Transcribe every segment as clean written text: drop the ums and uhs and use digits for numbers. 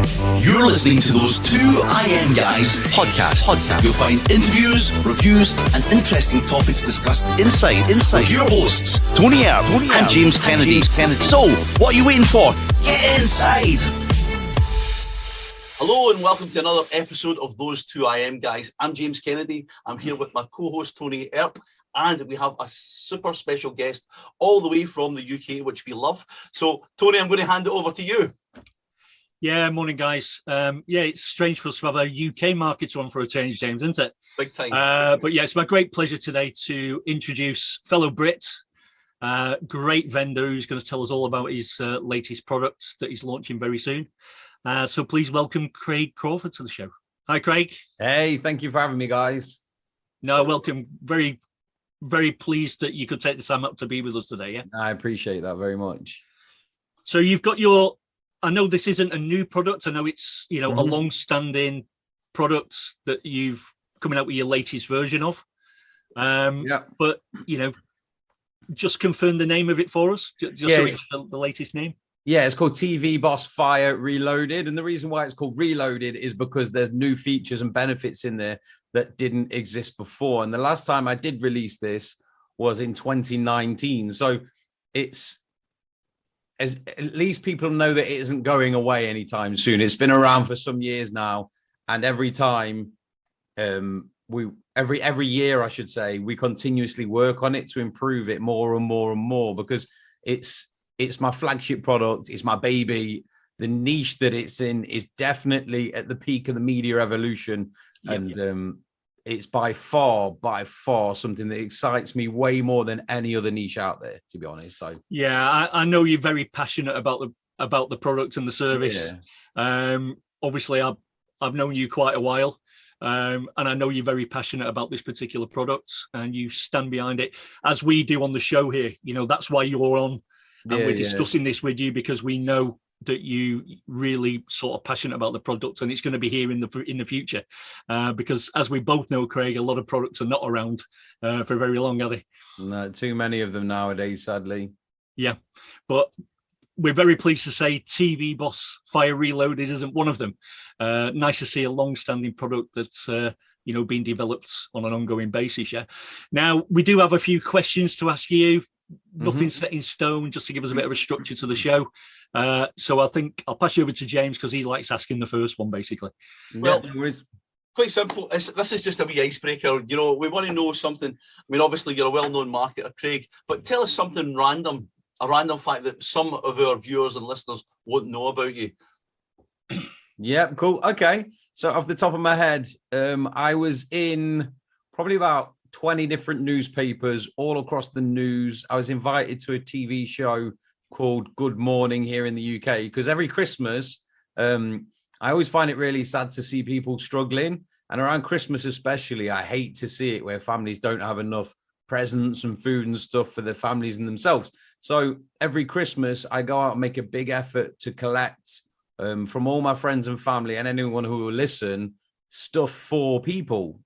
You're listening to those two IM guys podcast. You'll find interviews, reviews, and interesting topics discussed inside with your hosts, Tony Earp and James Kennedy. So, what are you waiting for? Get inside! Hello and welcome to another episode of Those Two IM Guys. I'm James Kennedy. I'm here with my co-host Tony Earp, and we have a super special guest all the way from the UK, which we love. So, Tony, I'm going to hand it over to you. Yeah, morning, guys. It's strange for us to have a UK market one for a change, James, isn't it? Big time. But yeah, it's my great pleasure today to introduce fellow Brit, great vendor who's going to tell us all about his latest product that he's launching very soon. So please welcome Craig Crawford to the show. Hi, Craig. Hey, thank you for having me, guys. No, welcome. Very, very pleased that you could take the time up to be with us today. Yeah, I appreciate that very much. So you've got your. I know this isn't a new product. I know it's, a long-standing product that you've coming out with your latest version of. But, just confirm the name of it for us, so it's the latest name. Yeah, it's called TV Boss Fire Reloaded. And the reason why it's called Reloaded is because there's new features and benefits in there that didn't exist before. And the last time I did release this was in 2019. So it's, as at least people know that it isn't going away anytime soon. It's been around for some years now, and every time every year, I should say, we continuously work on it to improve it more and more and more, because it's my flagship product. It's my baby. The niche that it's in is definitely at the peak of the media evolution, and it's by far something that excites me way more than any other niche out there, to be honest. So yeah, I know you're very passionate about the product and the service. Yeah. Obviously, I've known you quite a while, and I know you're very passionate about this particular product, and you stand behind it, as we do on the show here. That's why you're on, and we're discussing this with you, because we know that you really sort of passionate about the product, and it's going to be here in the future, because as we both know, Craig, a lot of products are not around for very long, are they? No, too many of them nowadays, sadly. Yeah, but we're very pleased to say TV Boss Fire Reloaded isn't one of them. Nice to see a long-standing product that's being developed on an ongoing basis. Yeah. Now we do have a few questions to ask you. Nothing set in stone, just to give us a bit of a structure to the show. So I think I'll pass you over to James, because he likes asking the first one, basically. Well, quite simple. This is just a wee icebreaker. We want to know something. I mean, obviously, you're a well-known marketer, Craig, but tell us something random, a random fact that some of our viewers and listeners won't know about you. Yeah, cool. Okay. So off the top of my head, I was in probably about 20 different newspapers all across the news. I was invited to a TV show called Good Morning here in the UK, because every Christmas, I always find it really sad to see people struggling. And around Christmas especially, I hate to see it where families don't have enough presents and food and stuff for their families and themselves. So every Christmas, I go out and make a big effort to collect from all my friends and family and anyone who will listen, stuff for people,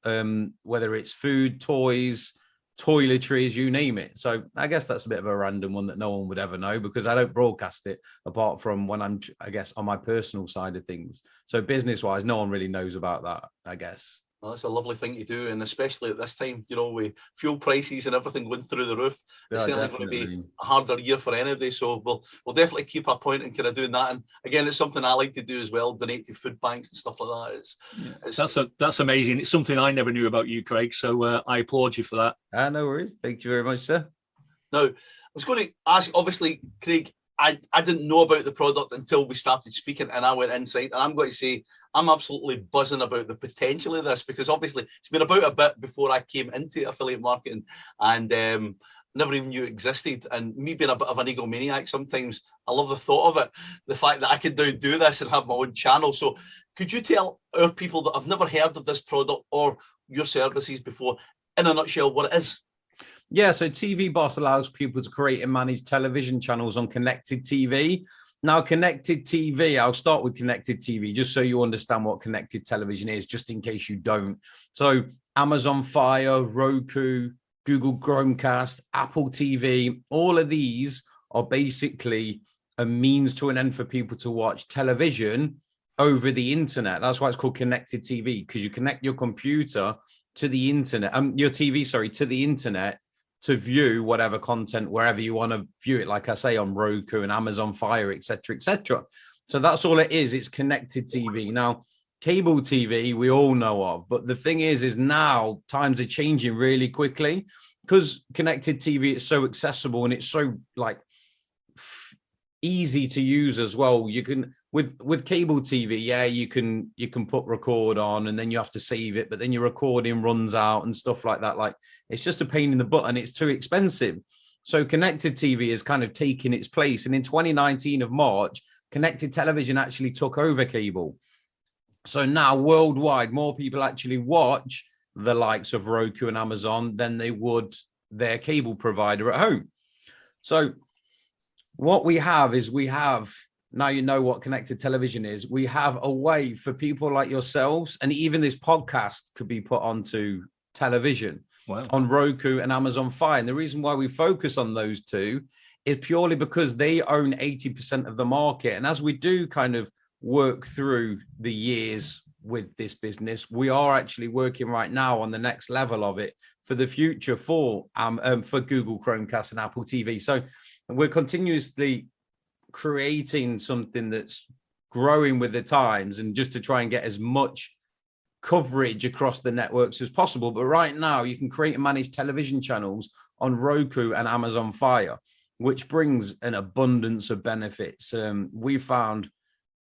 whether it's food, toys, toiletries, you name it. So I guess that's a bit of a random one that no one would ever know, because I don't broadcast it apart from when I'm, I guess, on my personal side of things. So business wise, no one really knows about that, I guess. Well, that's a lovely thing to do, and especially at this time, with fuel prices and everything going through the roof, it's certainly going to be a harder year for anybody. So we'll definitely keep our point and kind of doing that. And again, it's something I like to do as well, donate to food banks and stuff like that. That's amazing. It's something I never knew about you, Craig. So I applaud you for that. No worries. Thank you very much, sir. Now, I was going to ask, obviously, Craig, I didn't know about the product until we started speaking, and I went inside, and I'm going to say I'm absolutely buzzing about the potential of this, because obviously it's been about a bit before I came into affiliate marketing, and never even knew it existed. And me being a bit of an egomaniac, sometimes I love the thought of it, the fact that I could now do this and have my own channel. So could you tell our people that have never heard of this product or your services before, in a nutshell, what it is? Yeah, so TV Boss allows people to create and manage television channels on connected TV. Now, connected TV, I'll start with connected TV, just so you understand what connected television is, just in case you don't. So Amazon Fire, Roku, Google Chromecast, Apple TV, all of these are basically a means to an end for people to watch television over the internet. That's why it's called connected TV, because you connect your computer to the internet, your TV, sorry, to the internet to view whatever content wherever you want to view it. Like I say, on Roku and Amazon Fire, etc., etc. So that's all it is. It's connected TV. Now, cable TV, we all know of, but the thing is now times are changing really quickly because connected TV is so accessible and it's so like easy to use as well. You can with cable TV, yeah, you can put record on and then you have to save it, but then your recording runs out and stuff like that. Like it's just a pain in the butt and it's too expensive. So connected TV is kind of taking its place. And in 2019 of March, connected television actually took over cable. So now worldwide, more people actually watch the likes of Roku and Amazon than they would their cable provider at home. So what we have is now you know what connected television is. We have a way for people like yourselves, and even this podcast could be put onto television. Wow. On Roku and Amazon Fire. And the reason why we focus on those two is purely because they own 80% of the market. And as we do kind of work through the years with this business, we are actually working right now on the next level of it for the future for Google Chromecast and Apple TV. So we're continuously creating something that's growing with the times and just to try and get as much coverage across the networks as possible. But right now you can create and manage television channels on Roku and Amazon Fire, which brings an abundance of benefits. We found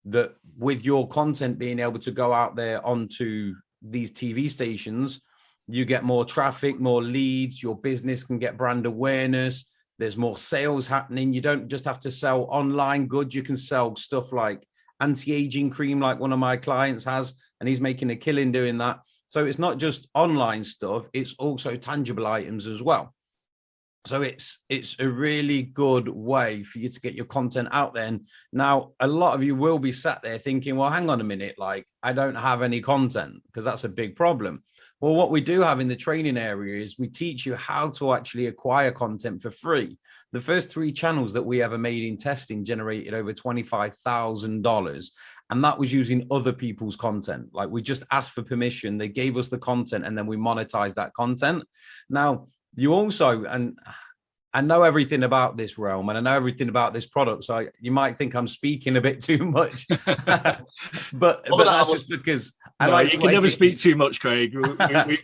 that with your content being able to go out there onto these TV stations, you get more traffic, more leads, your business can get brand awareness, there's more sales happening. You don't just have to sell online goods, you can sell stuff like anti-aging cream like one of my clients has, and he's making a killing doing that. So it's not just online stuff, it's also tangible items as well. So it's a really good way for you to get your content out there. And now a lot of you will be sat there thinking, well, hang on a minute, like I don't have any content, because that's a big problem. Well, what we do have in the training area is we teach you how to actually acquire content for free. The first 3 channels that we ever made in testing generated over $25,000. And that was using other people's content. Like we just asked for permission, they gave us the content, and then we monetized that content. Now, you also, and I know everything about this realm and I know everything about this product, so you might think I'm speaking a bit too much, but that's just because I like you can never speak too much, Craig.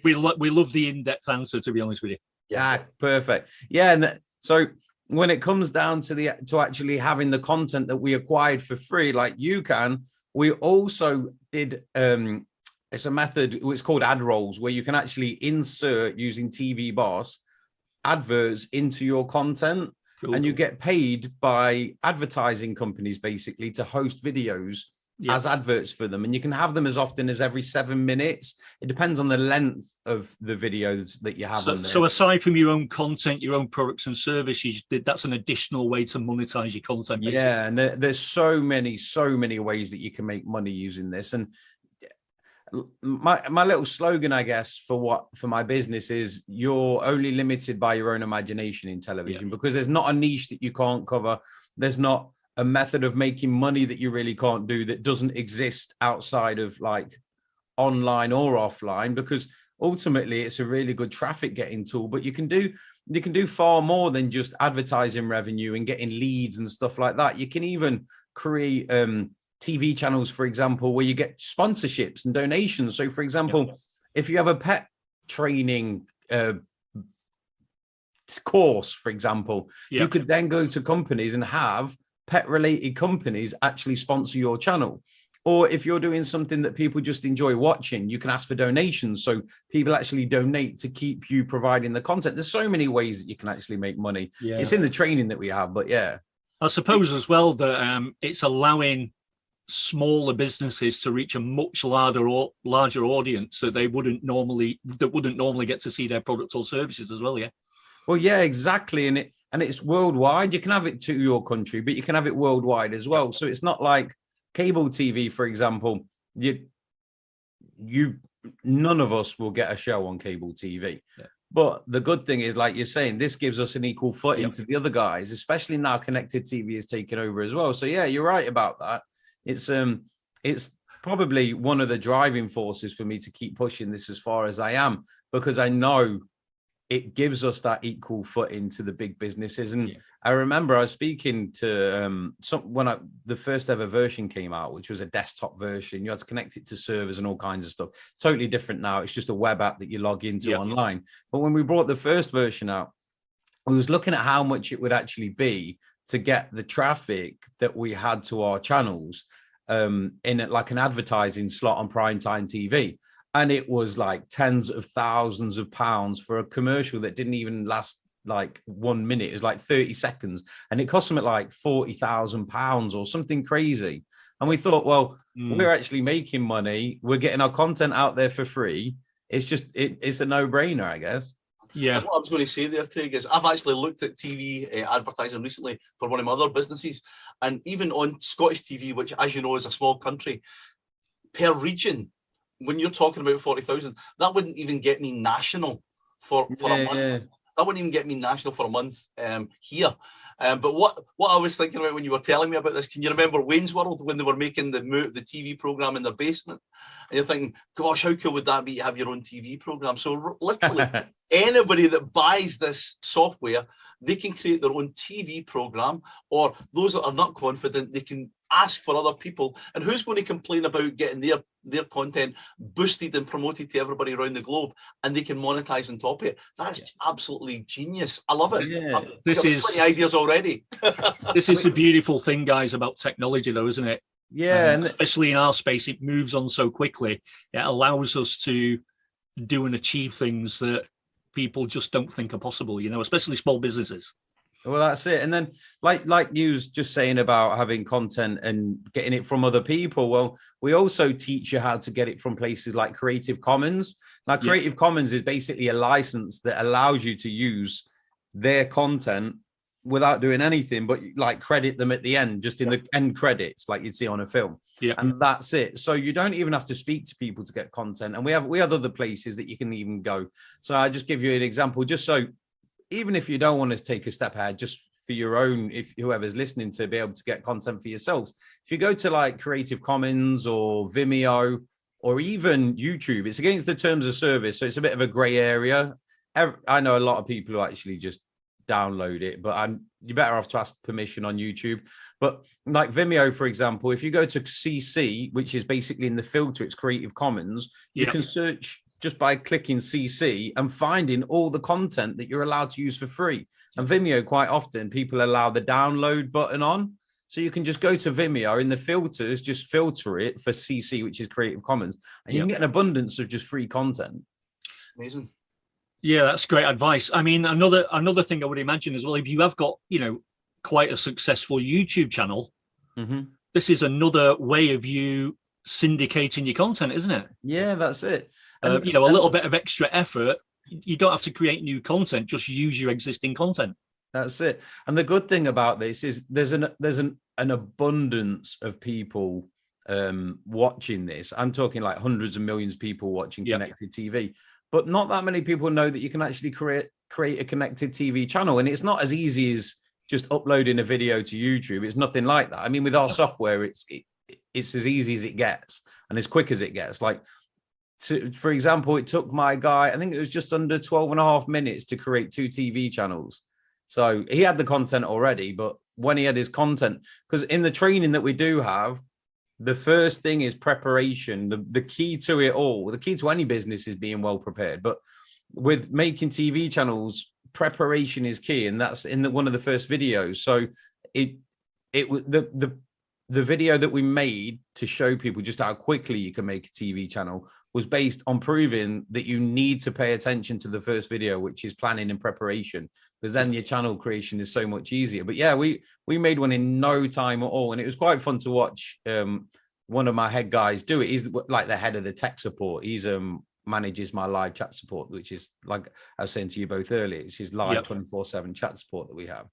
We love the in-depth answer, to be honest with you. Yeah, perfect. Yeah, and so when it comes down to actually having the content that we acquired for free, like you can, we also did it's a method, it's called ad rolls, where you can actually insert using TV Boss adverts into your content. Cool. And you get paid by advertising companies basically to host videos as adverts for them. And you can have them as often as every 7 minutes. It depends on the length of the videos that you have on there. So aside from your own content, your own products and services, that's an additional way to monetize your content. Basically. Yeah, and there's so many ways that you can make money using this. And my little slogan, I guess, for my business is you're only limited by your own imagination in television, because there's not a niche that you can't cover. There's not a method of making money that you really can't do that doesn't exist outside of like online or offline, because ultimately it's a really good traffic getting tool. But you can do far more than just advertising revenue and getting leads and stuff like that. You can even create TV channels, for example, where you get sponsorships and donations. So, for example, if you have a pet training course, for example, you could then go to companies and have pet-related companies actually sponsor your channel. Or if you're doing something that people just enjoy watching, you can ask for donations. So people actually donate to keep you providing the content. There's so many ways that you can actually make money. Yeah. It's in the training that we have, but yeah. I suppose as well that it's allowing smaller businesses to reach a much larger audience that they wouldn't normally get to see their products or services as well. Well, yeah, exactly. And it's worldwide. You can have it to your country, but you can have it worldwide as well. So it's not like cable TV, for example. None of us will get a show on cable TV. But the good thing is, like you're saying, this gives us an equal footing to the other guys, especially now connected TV is taking over as well. So yeah, you're right about that. It's probably one of the driving forces for me to keep pushing this as far as I am, because I know it gives us that equal footing to the big businesses. And I remember I was speaking to the first ever version came out, which was a desktop version. You had to connect it to servers and all kinds of stuff. Totally different now. It's just a web app that you log into online. But when we brought the first version out, we was looking at how much it would actually be to get the traffic that we had to our channels in like an advertising slot on primetime TV. And it was like tens of thousands of pounds for a commercial that didn't even last like 1 minute. It was like 30 seconds. And it cost them at like £40,000 or something crazy. And we thought, well, we're actually making money. We're getting our content out there for free. It's just, it's a no-brainer, I guess. Yeah. And what I was going to say there, Craig, is I've actually looked at TV advertising recently for one of my other businesses. And even on Scottish TV, which, as you know, is a small country, per region, when you're talking about 40,000, that wouldn't even get me national for a month. Yeah. That wouldn't even get me national for a month here. But what I was thinking about when you were telling me about this, can you remember Wayne's World when they were making the TV program in their basement? And you're thinking, gosh, how cool would that be to have your own TV program? So literally anybody that buys this software, they can create their own TV program, or those that are not confident, they can ask for other people. And who's going to complain about getting their content boosted and promoted to everybody around the globe, and they can monetize on top of it? That's absolutely genius. I love it. Yeah. This is 20 ideas already. This is the beautiful thing, guys, about technology, though, isn't it? Yeah, and especially in our space, it moves on so quickly. It allows us to do and achieve things that people just don't think are possible, especially small businesses. Well, that's it. And then like you was just saying about having content and getting it from other people. Well, we also teach you how to get it from places like Creative Commons. Now, Creative Commons is basically a license that allows you to use their content without doing anything, but like credit them at the end, just in the end credits, like you'd see on a film. Yeah. And that's it. So you don't even have to speak to people to get content. And we have other places that you can even go. So I just give you an example, just so even if you don't want to take a step ahead, just for your own, if whoever's listening, to be able to get content for yourselves. If you go to like Creative Commons or Vimeo or even YouTube, it's against the terms of service. So it's a bit of a gray area. I know a lot of people who actually just download it, but you're better off to ask permission on YouTube. But like Vimeo, for example, if you go to CC, which is basically in the filter, it's Creative Commons, you can search just by clicking CC and finding all the content that you're allowed to use for free. And Vimeo, quite often, people allow the download button on. So you can just go to Vimeo in the filters, just filter it for CC, which is Creative Commons, and you can get an abundance of just free content. Amazing. Yeah, that's great advice. I mean, another thing I would imagine as well, if you have got, quite a successful YouTube channel, this is another way of you syndicating your content, isn't it? Yeah, that's it. A little bit of extra effort. You don't have to create new content, just use your existing content. That's it. And the good thing about this is there's an abundance of people watching this. I'm talking like hundreds of millions of people watching connected TV, but not that many people know that you can actually create a connected TV channel. And it's not as easy as just uploading a video to YouTube. It's nothing like that. I mean, with our software, it's as easy as it gets and as quick as it gets. Like, for example, it took my guy, I think it was just under 12 and a half minutes to create 2 TV channels. So he had the content already, but when he had his content, because in the training that we do have, the first thing is preparation. The key to it all, the key to any business is being well prepared. But with making TV channels, preparation is key. And that's in one of the first videos. So the video that we made to show people just how quickly you can make a TV channel was based on proving that you need to pay attention to the first video, which is planning and preparation, because then your channel creation is so much easier. But yeah, we made one in no time at all. And it was quite fun to watch one of my head guys do it. He's like the head of the tech support. He's manages my live chat support, which is, like I was saying to you both earlier, it's his live 24/7 chat support that we have.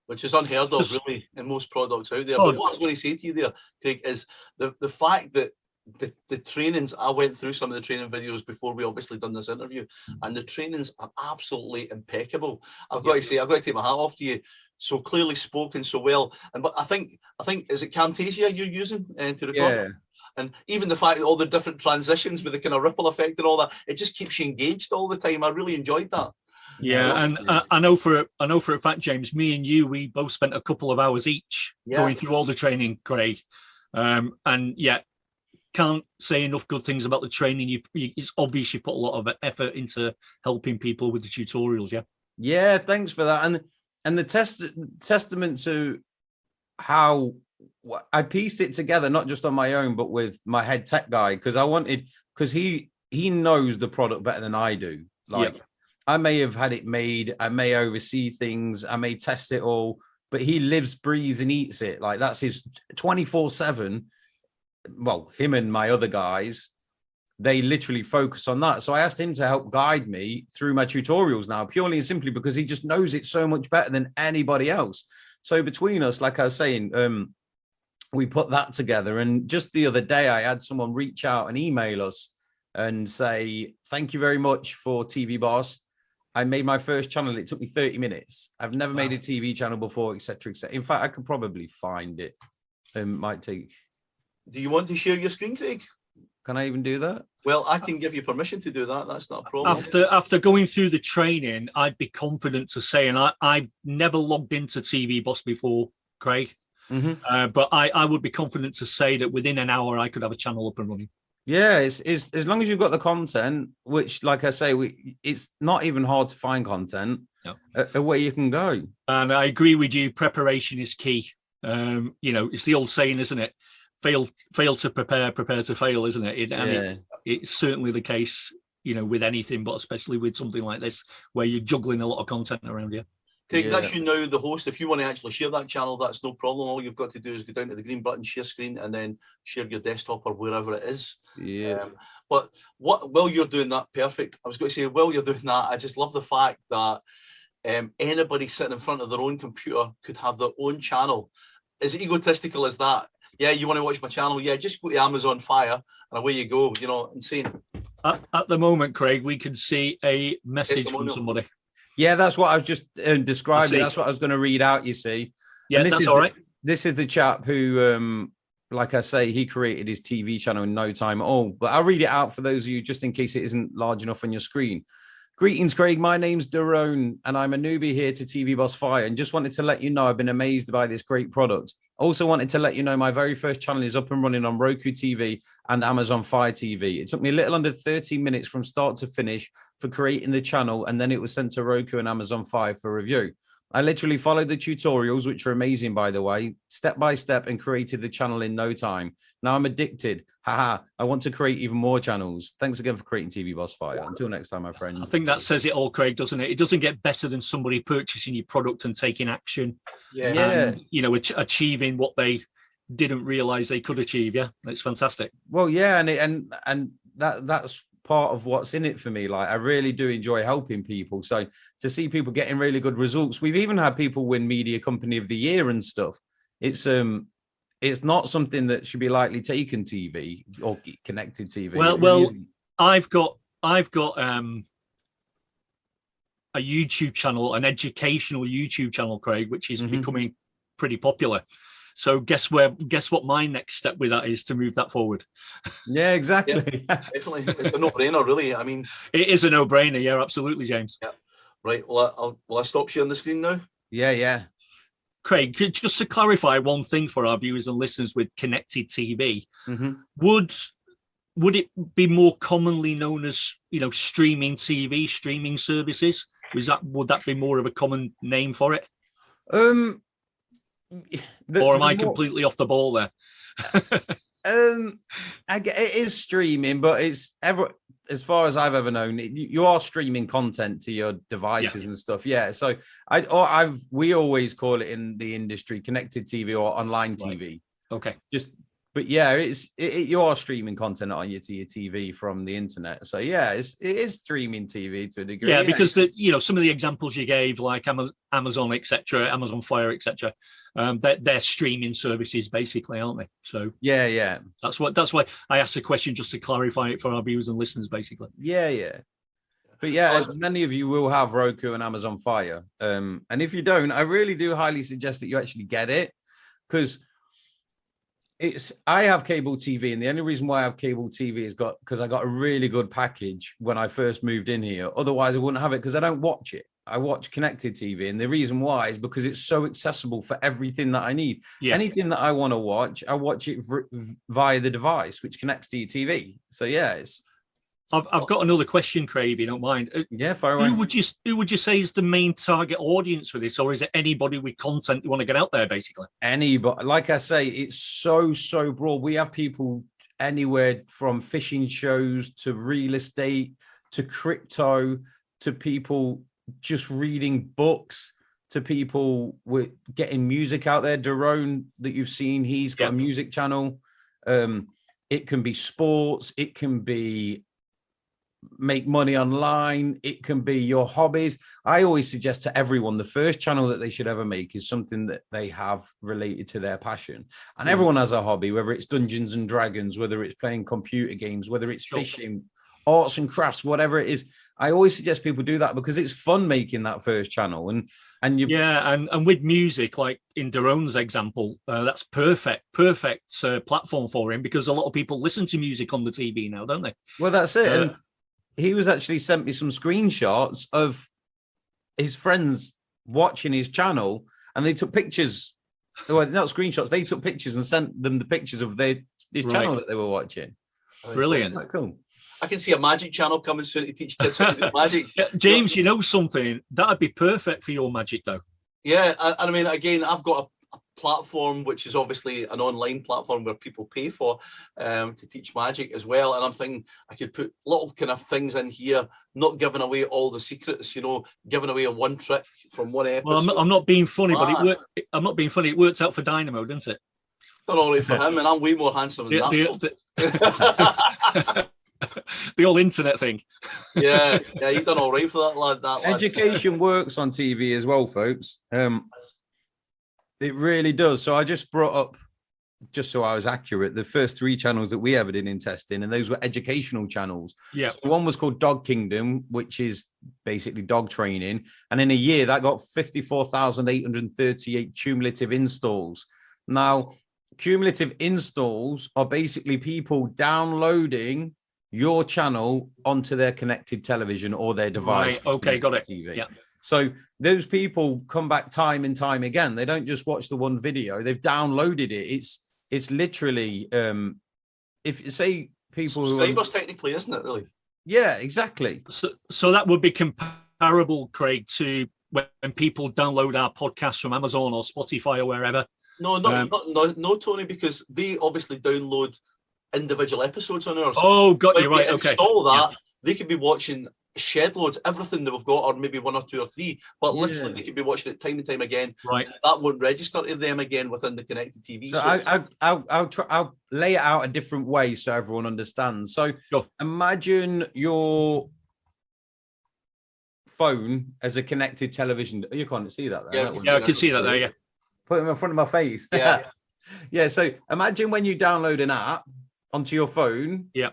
Which is unheard of, really, in most products out there. But what I was going to say to you there, Craig, is the fact that the trainings, I went through some of the training videos before we obviously done this interview, and the trainings are absolutely impeccable. I've got to say, I've got to take my hat off to you. So clearly spoken, so well. But I think is it Camtasia you're using to record? And even the fact that all the different transitions with the kind of ripple effect and all that, it just keeps you engaged all the time. I really enjoyed that. Yeah, and I know for a fact, James, me and you, we both spent a couple of hours each going through all the training, Craig. And yeah, can't say enough good things about the training. It's obvious you put a lot of effort into helping people with the tutorials. Yeah, thanks for that. And the testament to how I pieced it together, not just on my own, but with my head tech guy, because he knows the product better than I do. Like, I may have had it made, I may oversee things, I may test it all, but he lives, breathes, and eats it. Like, that's his 24/7. Well, him and my other guys, they literally focus on that. So I asked him to help guide me through my tutorials now, purely and simply because he just knows it so much better than anybody else. So between us, like I was saying, we put that together. And just the other day, I had someone reach out and email us and say, thank you very much for TV Boss. I made my first channel. It took me 30 minutes. I've never made a TV channel before, etc., etc. In fact, I could probably find it. Might take. Do you want to share your screen, Craig? Can I even do that? Well, I can give you permission to do that. That's not a problem. After going through the training, I'd be confident to say, and I've never logged into TV Boss before, Craig, but I would be confident to say that within an hour I could have a channel up and running. Yeah, it's as long as you've got the content, which, like I say, it's not even hard to find content. Where you can go. And I agree with you. Preparation is key. It's the old saying, isn't it? Fail to prepare to fail, isn't it? It's certainly the case, with anything, but especially with something like this, where you're juggling a lot of content around you. Craig, that's you now, the host. If you want to actually share that channel, that's no problem. All you've got to do is go down to the green button, share screen, and then share your desktop or wherever it is. But while you're doing that, perfect. I was going to say, while you're doing that, I just love the fact that anybody sitting in front of their own computer could have their own channel. As egotistical as that. Yeah, you want to watch my channel? Yeah, just go to Amazon Fire and away you go. Insane. At the moment, Craig, we can see a message from somebody. Yeah, that's what I was just describing. That's what I was going to read out, you see. Yeah, that's all right. This is the chap who, like I say, he created his TV channel in no time at all. But I'll read it out for those of you, just in case it isn't large enough on your screen. Greetings, Craig. My name's Daron, and I'm a newbie here to TV Boss Fire, and just wanted to let you know I've been amazed by this great product. Also wanted to let you know my very first channel is up and running on Roku TV and Amazon Fire TV. It took me a little under 30 minutes from start to finish for creating the channel, and then it was sent to Roku and Amazon Fire for review. I literally followed the tutorials, which are amazing, by the way, step by step, and created the channel in no time. Now I'm addicted. Haha, I want to create even more channels. Thanks again for creating TV Boss Fire. Until next time, my friend. I think that says it all, Craig, doesn't it? It doesn't get better than somebody purchasing your product and taking action. And, achieving what they didn't realize they could achieve. Yeah, it's fantastic. Well, yeah, and that's part of what's in it for me. Like, I really do enjoy helping people. So to see people getting really good results, we've even had people win Media Company of the Year and stuff. It's not something that should be lightly taken, TV or connected TV. Well, I've got a YouTube channel, an educational YouTube channel, Craig, which is becoming pretty popular. So guess what my next step with that is to move that forward. Yeah, exactly. Yeah, definitely. It's a no-brainer, really. I mean, it is a no-brainer. Yeah, absolutely, James. Yeah. Right. Will I stop sharing the screen now? Yeah. Craig, just to clarify one thing for our viewers and listeners with connected TV, would it be more commonly known as, streaming TV, streaming services? Would that be more of a common name for it? Or am I completely off the ball there? It is streaming, but it's as far as I've ever known, you are streaming content to your devices and stuff. Yeah. So we always call it in the industry connected TV or online TV. Okay. But yeah, you are streaming content to your TV from the internet. So yeah, it is streaming TV to a degree. Yeah, because some of the examples you gave, like Amazon, etc., Amazon Fire, etc., they're streaming services basically, aren't they? So yeah. That's why I asked the question, just to clarify it for our viewers and listeners, basically. Yeah. But yeah, many of you will have Roku and Amazon Fire. And if you don't, I really do highly suggest that you actually get it, because I have cable TV, and the only reason why I have cable TV is because I got a really good package when I first moved in here. Otherwise, I wouldn't have it because I don't watch it. I watch connected TV, and the reason why is because it's so accessible for everything that I need. Yeah. Anything that I want to watch, I watch it via the device, which connects to your TV. So yeah, I've got another question, Craig, if you don't mind. Yeah, fire away. Who would you say is the main target audience for this, or is it anybody with content you want to get out there, basically? Anybody, like I say, it's so broad. We have people anywhere from fishing shows to real estate to crypto to people just reading books to people with getting music out there. Daron, that you've seen, he's got a music channel. It can be sports, it can be make money online, it can be your hobbies. I always suggest to everyone the first channel that they should ever make is something that they have related to their passion. And everyone has a hobby, whether it's Dungeons and Dragons, whether it's playing computer games, whether it's fishing, arts and crafts, whatever it is. I always suggest people do that because it's fun making that first channel. And with music, like in Daron's example, that's perfect platform for him, because a lot of people listen to music on the TV now, don't they? Well, that's it. And he was actually sent me some screenshots of his friends watching his channel, and they took pictures. Well, not screenshots. They took pictures and sent them the pictures of his channel that they were watching. Brilliant. Cool. I can see a magic channel coming soon to teach kids how to do magic. James, you know something? That'd be perfect for your magic, though. Yeah, I mean, again, I've got a platform which is obviously an online platform where people pay for to teach magic as well. And I'm thinking I could put little kind of things in here, not giving away all the secrets, giving away a one trick from one episode. Well, I'm not being funny, but it worked. I'm not being funny. It worked out for Dynamo, didn't it? Done all right for him, and I'm way more handsome than that. The old internet thing. Yeah, you've done all right for that lad. Education works on TV as well, folks. It really does. So I just brought up, just so I was accurate, the first 3 channels that we ever did in testing, and those were educational channels. Yeah. So one was called Dog Kingdom, which is basically dog training. And in a year, that got 54,838 cumulative installs. Now, cumulative installs are basically people downloading your channel onto their connected television or their device. Right. Okay, got it. TV. Yeah. So those people come back time and time again. They don't just watch the one video; they've downloaded it. It's literally if you say people subscribers technically, isn't it? Really? Yeah, exactly. So that would be comparable, Craig, to when people download our podcasts from Amazon or Spotify or wherever. No, Tony, because they obviously download individual episodes on ours. Oh, got you right. Okay. Install that. Yeah. They could be watching shed loads, everything that we've got, or maybe 1 or 2 or 3. But literally, they could be watching it time and time again. Right. That won't register to them again within the connected TV. So I'll lay it out a different way so everyone understands. So imagine your phone as a connected television. You can't see that there. Yeah, I can see that there. Yeah. Put it in front of my face. Yeah. Yeah. So imagine when you download an app onto your phone. Yeah.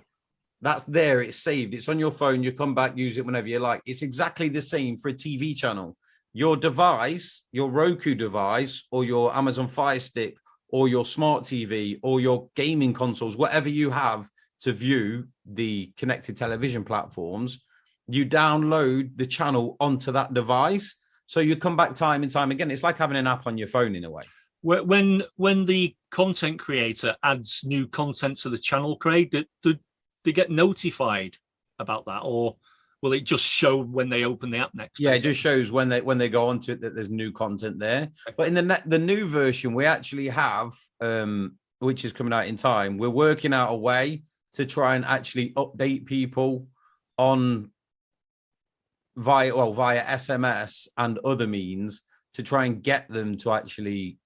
That's there. It's saved. It's on your phone. You come back, use it whenever you like. It's exactly the same for a TV channel. Your device, your Roku device, or your Amazon Fire Stick, or your smart TV, or your gaming consoles, whatever you have to view the connected television platforms, you download the channel onto that device. So you come back time and time again. It's like having an app on your phone in a way. When the content creator adds new content to the channel, Craig, do they get notified about that, or will it just show when they open the app next? Yeah, basically? It just shows when they go onto it that there's new content there. Okay. But in the new version, we actually have, which is coming out in time, we're working out a way to try and actually update people on via SMS and other means to try and get them to actually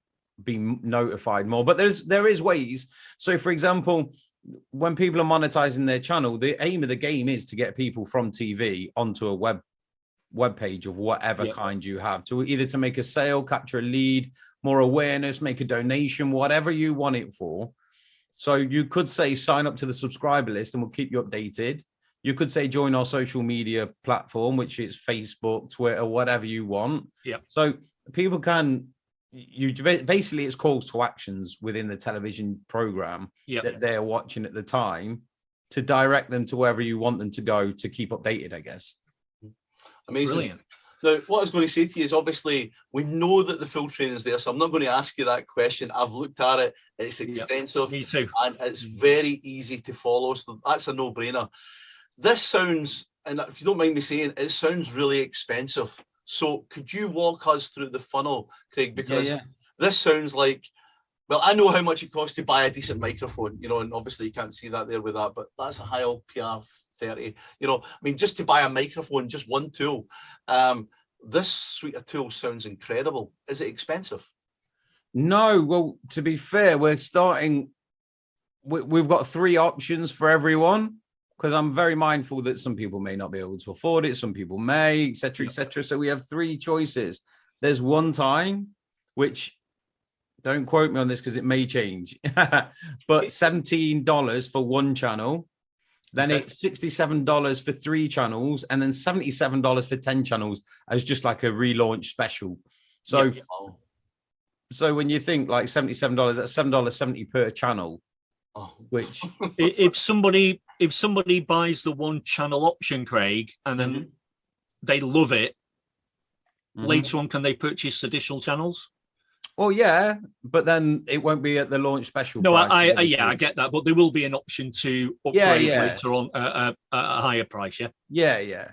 be notified more. But there is ways. So, for example, when people are monetizing their channel, the aim of the game is to get people from TV onto a web page of whatever kind you have, to either to make a sale, capture a lead, more awareness, make a donation, whatever you want it for. So you could say sign up to the subscriber list and we'll keep you updated. You could say join our social media platform, which is Facebook, Twitter, whatever you want. Yeah. So people can you basically it's calls to actions within the television program that they're watching at the time to direct them to wherever you want them to go to keep updated, I guess. Amazing. Brilliant. Now, what I was going to say to you is obviously we know that the full training is there, so I'm not going to ask you that question. I've looked at it. It's extensive. Me too. And it's very easy to follow. So that's a no-brainer. This sounds, and if you don't mind me saying, it sounds really expensive. So could you walk us through the funnel, Craig? Because this sounds like, well, I know how much it costs to buy a decent microphone, you know, and obviously you can't see that there with that, but that's a high PR30. You know, I mean, just to buy a microphone, just one tool. This suite of tools sounds incredible. Is it expensive? No. Well, to be fair, we're starting. We've got 3 options for everyone, because I'm very mindful that some people may not be able to afford it, some people may, etc., etc. So we have 3 choices. There's one time, which don't quote me on this because it may change, but $17 for 1 channel. Then it's $67 for 3 channels, and then $77 for 10 channels as just like a relaunch special. So, so when you think like $77, that's $7.70 per channel. Which if somebody buys the 1 channel option, Craig, and then they love it, later on, can they purchase additional channels? Well, yeah, but then it won't be at the launch special. No, price, I get that, but there will be an option to upgrade later on at a higher price. Yeah,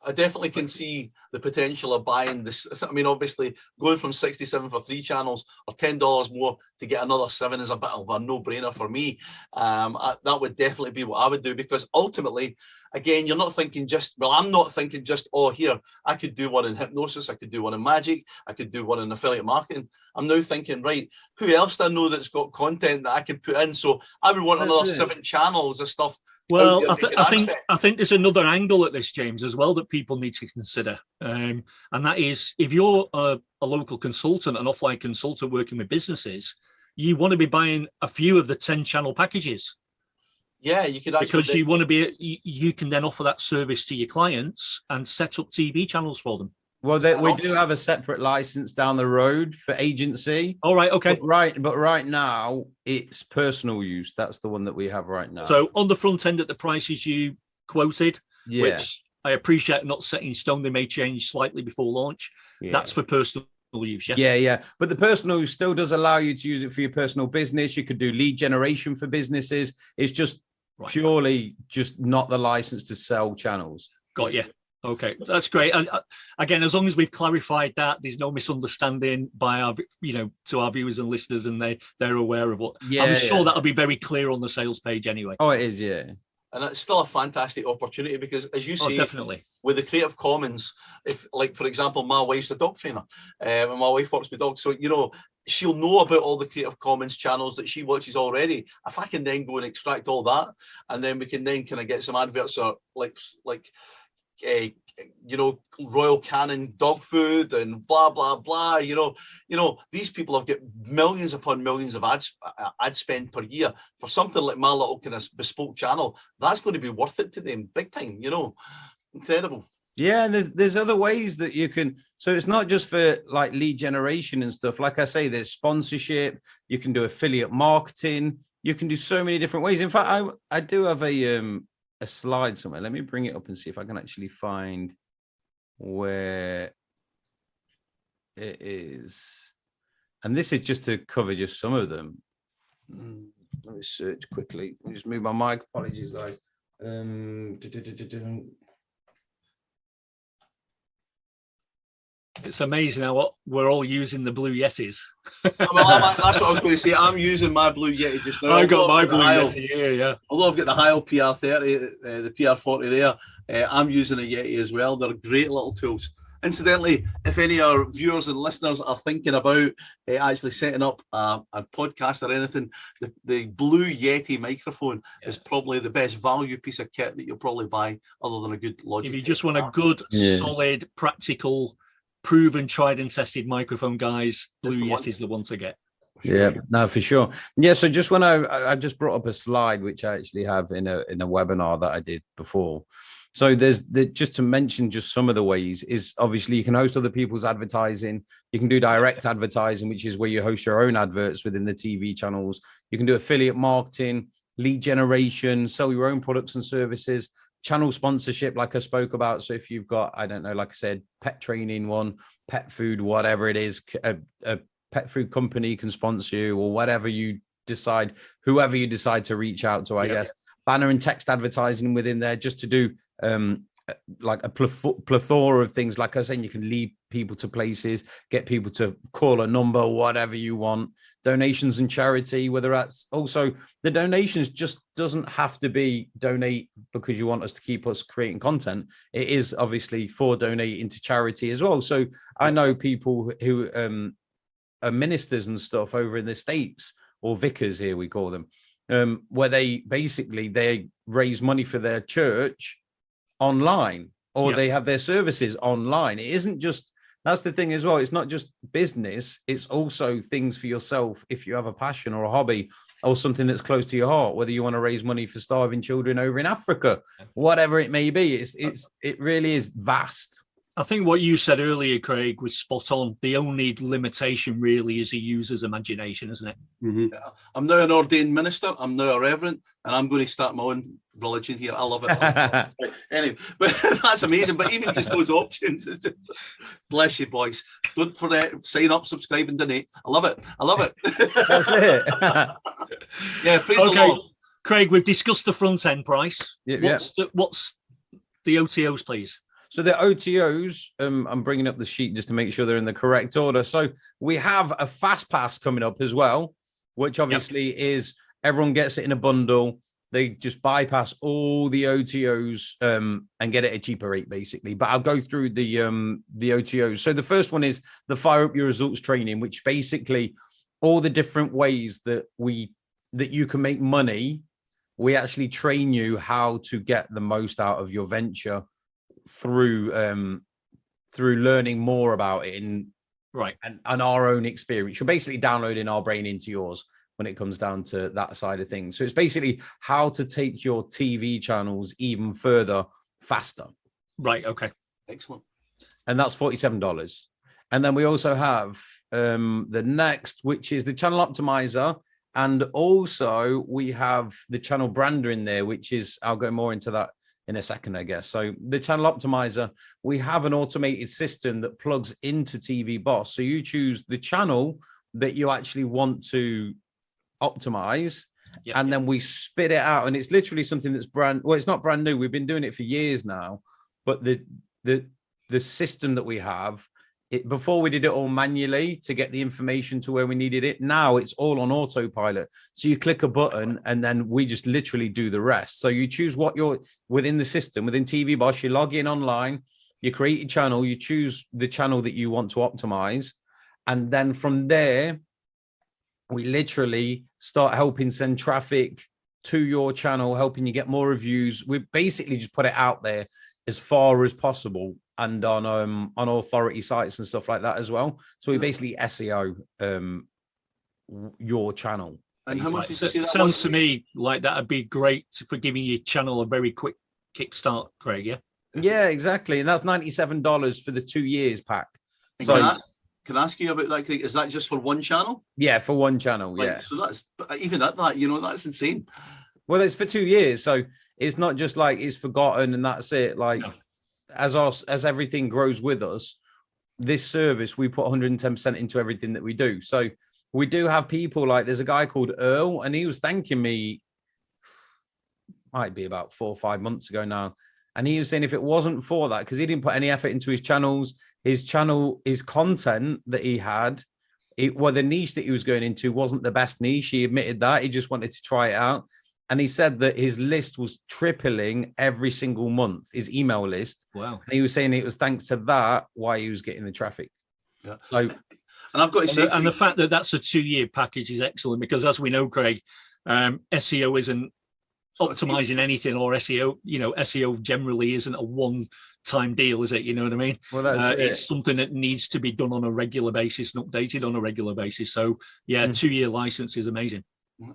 I definitely can see the potential of buying this. I mean, obviously, going from 67 for 3 channels or $10 more to get another 7 is a bit of a no-brainer for me. That would definitely be what I would do, because ultimately, again, you're not thinking just, well, I'm not thinking just, oh, here, I could do one in hypnosis, I could do one in magic, I could do one in affiliate marketing. I'm now thinking, right, who else do I know that's got content that I can put in? So I would want another 7 channels of stuff. Well, I think there's another angle at this, James, as well, that people need to consider. And that is, if you're a local consultant, an offline consultant working with businesses, you want to be buying a few of the 10 channel packages. Yeah, you could actually. Because you want to be, you can then offer that service to your clients and set up TV channels for them. Well, we do have a separate license down the road for agency. All right, okay. But right now it's personal use. That's the one that we have right now. So on the front end at the prices you quoted, which I appreciate not set in stone, they may change slightly before launch. That's for personal use. Yeah. But the personal use still does allow you to use it for your personal business. You could do lead generation for businesses. It's just purely just not the license to sell channels. Got you. Okay, that's great. And again, as long as we've clarified that, there's no misunderstanding by our, to our viewers and listeners, and they're aware of what. I'm sure that'll be very clear on the sales page anyway. Oh, it is, yeah. And it's still a fantastic opportunity because, as you say, definitely with the Creative Commons, if, like, for example, my wife's a dog trainer, and my wife works with dogs, so she'll know about all the Creative Commons channels that she watches already. If I can then go and extract all that, and then we can then kind of get some adverts or like Royal Canin dog food and blah blah blah. These people have got millions upon millions of ad spend per year for something like my little kind of bespoke channel. That's going to be worth it to them big time. Incredible. Yeah, and there's other ways that you can. So it's not just for like lead generation and stuff. Like I say, there's sponsorship. You can do affiliate marketing. You can do so many different ways. In fact, I do have a slide somewhere. Let me bring it up and see if I can actually find where it is. And this is just to cover just some of them. Let me search quickly. Let me just move my mic. Apologies, guys. It's amazing how we're all using the Blue Yetis. That's what I was going to say. I'm using my Blue Yeti just now. I got my Blue Yeti here, yeah. Although I've got the Heil PR30, the PR40 there, I'm using a Yeti as well. They're great little tools. Incidentally, if any of our viewers and listeners are thinking about actually setting up a podcast or anything, the Blue Yeti microphone is probably the best value piece of kit that you'll probably buy, other than a good Logic. If you just want a good, solid, practical, proven, tried and tested microphone, guys, Blue Yeti is the one to get. Yeah, no, for sure. Yeah, so just when I just brought up a slide which I actually have in a webinar that I did before, So just to mention just some of the ways is obviously you can host other people's advertising. You can do direct advertising, which is where you host your own adverts within the TV channels. You can do affiliate marketing, lead generation, sell your own products and services, channel sponsorship, like I spoke about. So if you've got, I don't know, like I said, pet training one, pet food, whatever it is, a pet food company can sponsor you or whatever you decide, whoever you decide to reach out to, I guess. Banner and text advertising within there just to do like a plethora of things. Like I was saying, you can lead people to places, get people to call a number, whatever you want. Donations and charity, whether that's also the donations just doesn't have to be donate because you want us to keep us creating content. It is obviously for donating to charity as well. So I know people who are ministers and stuff over in the States, or vicars here we call them, where they raise money for their church online, or they have their services online. It isn't just, that's the thing as well. It's not just business. It's also things for yourself. If you have a passion or a hobby or something that's close to your heart, whether you want to raise money for starving children over in Africa, whatever it may be, it really is vast. I think what you said earlier, Craig, was spot on. The only limitation really is a user's imagination, isn't it? Mm-hmm. Yeah. I'm now an ordained minister. I'm now a reverend, and I'm going to start my own religion here. I love it. Anyway, but that's amazing. But even just those options, just, bless you, boys. Don't forget, sign up, subscribe, and donate. I love it. That's it. Yeah, praise the Lord. Craig, we've discussed the front end price. What's the OTOs, please? So the OTOs, I'm bringing up the sheet just to make sure they're in the correct order. So we have a fast pass coming up as well, which obviously is everyone gets it in a bundle. They just bypass all the OTOs and get it at a cheaper rate, basically. But I'll go through the OTOs. So the first one is the Fire Up Your Results training, which basically all the different ways that you can make money. We actually train you how to get the most out of your venture through learning more about it and our own experience. You're basically downloading our brain into yours when it comes down to that side of things. So it's basically how to take your TV channels even further faster. Right. Okay. Excellent. And that's $47. And then we also have the next, which is the channel optimizer. And also we have the channel brander in there, which is, I'll go more into that in a second, I guess. So the channel optimizer, we have an automated system that plugs into TV Boss. So you choose the channel that you actually want to optimize, and then we spit it out. And it's literally something that's it's not brand new. We've been doing it for years now, but the system that we have, before we did it all manually to get the information to where we needed it. Now it's all on autopilot. So you click a button and then we just literally do the rest. So you choose what you're within the system, within TV Boss, you log in online, you create a channel, you choose the channel that you want to optimize. And then from there, we literally start helping send traffic to your channel, helping you get more reviews. We basically just put it out there as far as possible, and on authority sites and stuff like that as well. So we basically SEO your channel. And how much did you say that sounds was? to me like that'd be great for giving your channel a very quick kickstart, Craig. Yeah, exactly. And that's $97 for the 2 years pack. So can I ask you about that, Craig? Is that just for one channel? Yeah, for one channel. Like, yeah. So that's even at that, that's insane. Well, it's for 2 years, so it's not just like it's forgotten and that's it. Like as everything grows with us, this service, we put 110% into everything that we do. So we do have people like, there's a guy called Earl, and he was thanking me, might be about 4 or 5 months ago now. And he was saying if it wasn't for that, because he didn't put any effort into his channels, his content that he had, the niche that he was going into wasn't the best niche. He admitted that. He just wanted to try it out. And he said that his list was tripling every single month, his email list. Wow. And he was saying it was thanks to that why he was getting the traffic. Yeah. So, and I've got to say, and the fact that that's a 2-year package is excellent, because as we know, Craig, SEO isn't optimizing anything, or SEO generally isn't a one-time deal, is it? You know what I mean? Well, that's it's something that needs to be done on a regular basis and updated on a regular basis. So yeah, 2-year license is amazing.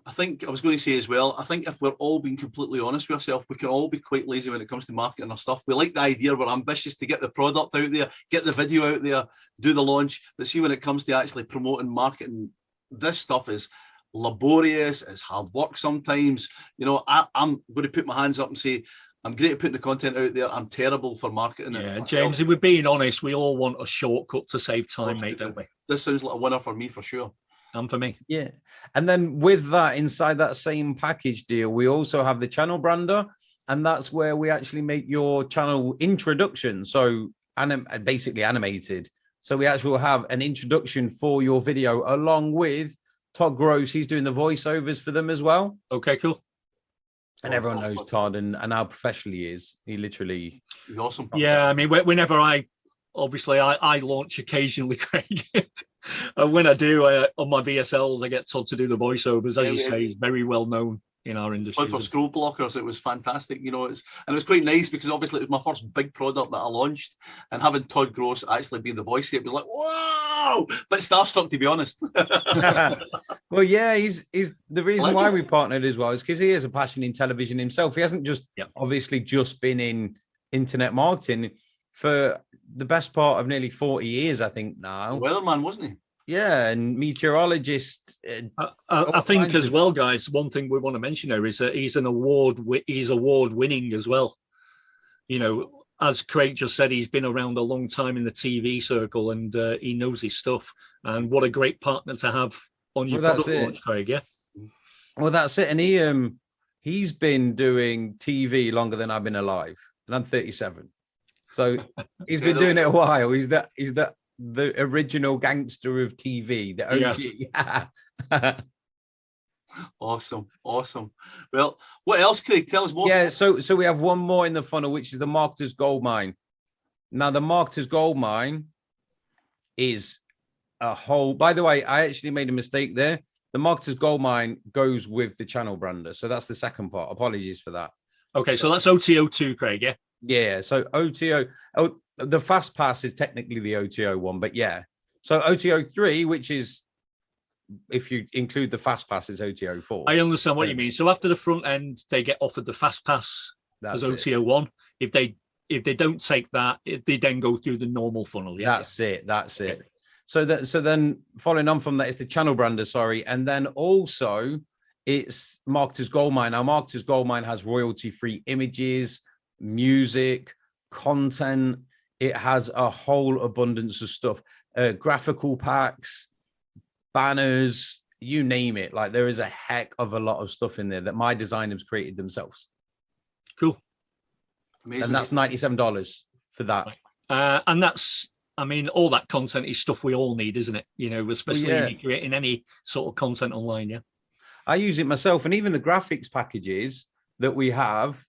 I think I was going to say as well, I think if we're all being completely honest with ourselves, we can all be quite lazy when it comes to marketing our stuff. We like the idea, we're ambitious to get the product out there, get the video out there, do the launch. But see, when it comes to actually promoting, marketing, this stuff is laborious, it's hard work sometimes. You know, I'm going to put my hands up and say, I'm great at putting the content out there. I'm terrible for marketing. Yeah, James, if we're being honest, we all want a shortcut to save time, mate, don't we? This sounds like a winner for me, for sure. And for me. Yeah. And then with that, inside that same package deal, we also have the channel brander. And that's where we actually make your channel introduction. So basically animated. So we actually have an introduction for your video along with Todd Gross. He's doing the voiceovers for them as well. Okay, cool. And everyone knows Todd and how professional he is. He's awesome. Yeah, I mean, whenever I launch occasionally, Craig. And when I do on my VSLs, I get Todd to do the voiceovers. As you say, he's very well known in our industry. For scroll blockers, it was fantastic. You know, it was quite nice because obviously it was my first big product that I launched, and having Todd Gross actually be the voice, it was like, whoa! But starstruck, to be honest. Well, yeah, he's the reason why we partnered as well is because he has a passion in television himself. He hasn't just obviously just been in internet marketing for the best part of nearly 40 years, I think now. Weatherman, wasn't he? Yeah, and meteorologist. I think as well, guys, one thing we want to mention there is that he's award winning as well. You know, as Craig just said, he's been around a long time in the TV circle and he knows his stuff. And what a great partner to have on your product launch, Craig, yeah? Well, that's it. And he's been doing TV longer than I've been alive. And I'm 37. So he's been doing it a while. He's the original gangster of TV, the OG. Yeah. Awesome. Well, what else, Craig? Tell us more. Yeah, so we have one more in the funnel, which is the Marketer's Goldmine. Now, the Marketer's Goldmine is a whole... By the way, I actually made a mistake there. The Marketer's Goldmine goes with the channel brander. So that's the second part. Apologies for that. Okay, so that's OTO2, Craig, yeah? Yeah, so OTO... the Fast Pass is technically the OTO one, but yeah. So OTO3, which is, if you include the Fast Pass, is OTO4. I understand what you mean. So after the front end, they get offered the Fast Pass as OTO1. If they don't take that, they then go through the normal funnel. Yeah, that's it. So then following on from that is the channel brander, and then also it's Marketer's Goldmine. Now, Marketer's Goldmine has royalty-free images, music, content. It has a whole abundance of stuff, graphical packs, banners, you name it. Like, there is a heck of a lot of stuff in there that my designers created themselves. Cool. Amazing. And that's $97 for that. And that's, I mean, all that content is stuff we all need, isn't it? You know, especially if you're creating any sort of content online, yeah? I use it myself. And even the graphics packages that we have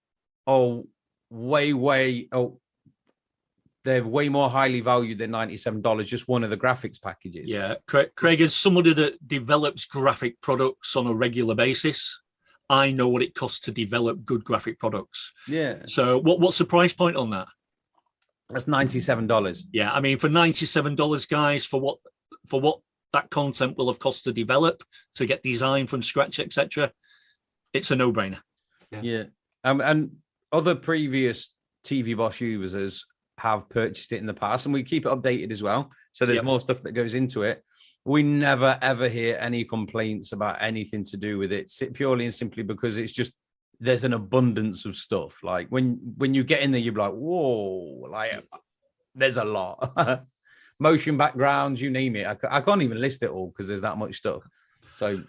are they're way more highly valued than $97, just one of the graphics packages. Yeah, Craig, as somebody that develops graphic products on a regular basis, I know what it costs to develop good graphic products. Yeah. So what's the price point on that? That's $97. Yeah, I mean, for $97, guys, for what that content will have cost to develop, to get design from scratch, etc., it's a no-brainer. Yeah. And other previous TV Boss users have purchased it in the past, and we keep it updated as well. So there's more stuff that goes into it. We never, ever hear any complaints about anything to do with it, purely and simply because it's just, there's an abundance of stuff. Like when you get in there, you're like, whoa, like there's a lot. Motion backgrounds, you name it. I can't even list it all because there's that much stuff. So